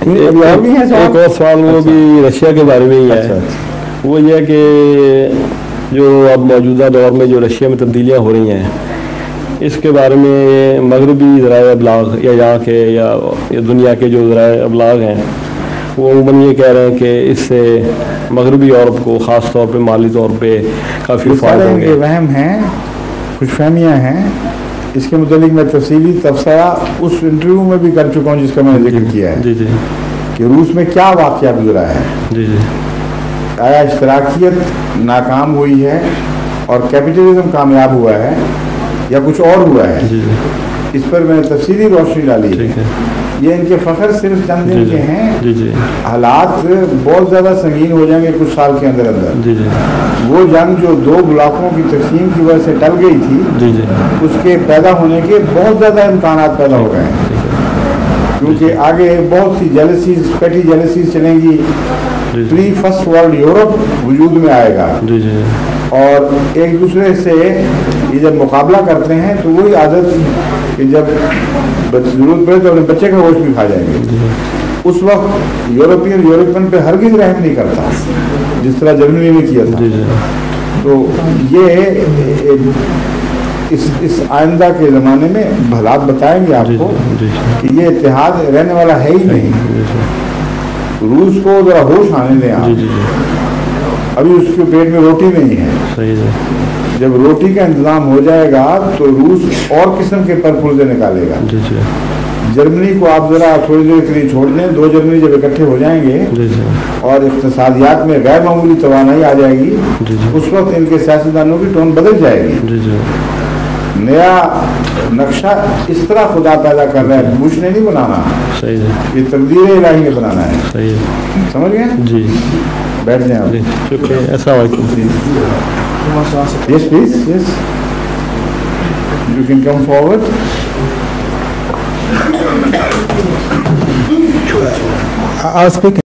ایک اور سوال وہ بھی رشیا کے بارے میں ہی ہے. وہ یہ کہ جو اب موجودہ دور میں جو رشیا میں تبدیلیاں ہو رہی ہیں اس کے بارے میں مغربی ذرائع ابلاغ یا یہاں کے یا دنیا کے جو ذرائع ابلاغ ہیں وہ عموماً یہ کہہ رہے ہیں کہ اس سے مغربی یورپ کو خاص طور پہ مالی طور پہ کافی فائدہ ہوں گے. وہم ہیں، خوش فہمیاں ہیں. اس کے متعلق میں تفصیلی تبصرہ اس انٹرویو میں بھی کر چکا ہوں جس کا میں نے ذکر کیا ہے. جی جی. کہ روس میں کیا واقعہ گزرا ہے. جی جی. آیا اشتراکیت ناکام ہوئی ہے اور کیپٹلزم کامیاب ہوا ہے یا کچھ اور ہوا ہے؟ جی جی. اس پر میں نے تفصیلی روشنی ڈالی ہے. یہ ان کے فخر صرف چند دن کے ہیں. جی جی. حالات بہت زیادہ سنگین ہو جائیں گے کچھ سال کے اندر اندر. جی جی. وہ جنگ جو 2 بلاکوں کی تقسیم کی وجہ سے ٹل گئی تھی جی جی. اس کے پیدا ہونے کے بہت زیادہ امکانات پیدا ہو گئے ہیں کیونکہ آگے بہت سی جیلسیز، پیٹی جیلسیز چلیں گی. پری فرسٹ ورلڈ یورپ وجود میں آئے گا. جی جی. اور ایک دوسرے سے یہ جب مقابلہ کرتے ہیں تو وہی عادت کہ جب ضرورت پڑے تو اپنے بچے کا گوشت بھی کھا جائیں گے. اس وقت یورپین پہ ہرگز رحم نہیں کرتا جس طرح جرمنی نے کیا تھا. تو یہ اس آئندہ کے زمانے میں حالات بتائیں گے آپ کو کہ یہ اتحاد رہنے والا ہے ہی نہیں. روس کو ذرا ہوش آنے دیں آپ. ابھی اس کے پیٹ میں روٹی نہیں ہے. جب روٹی کا انتظام ہو جائے گا تو روس اور قسم کے پرپرزے نکالے گا. جرمنی کو آپ ذرا تھوڑی دیر کے لیے چھوڑ دیں. 2 جرمنی جب اکٹھے ہو جائیں گے اور اقتصادیات میں غیر معمولی توانائی آ جائے گی اس وقت ان کے سیاستدانوں کی ٹون بدل جائے گی. نیا نقشہ اس طرح خدا پیدا کر رہا ہے. بش نے نہیں بنانا، یہ تقدیر الہی نے بنانا ہے. سمجھ گئے؟ جی. بیٹھ جائیں آپ. شکریہ. السلام علیکم. Yes please. Yes you can come forward. I'll speak.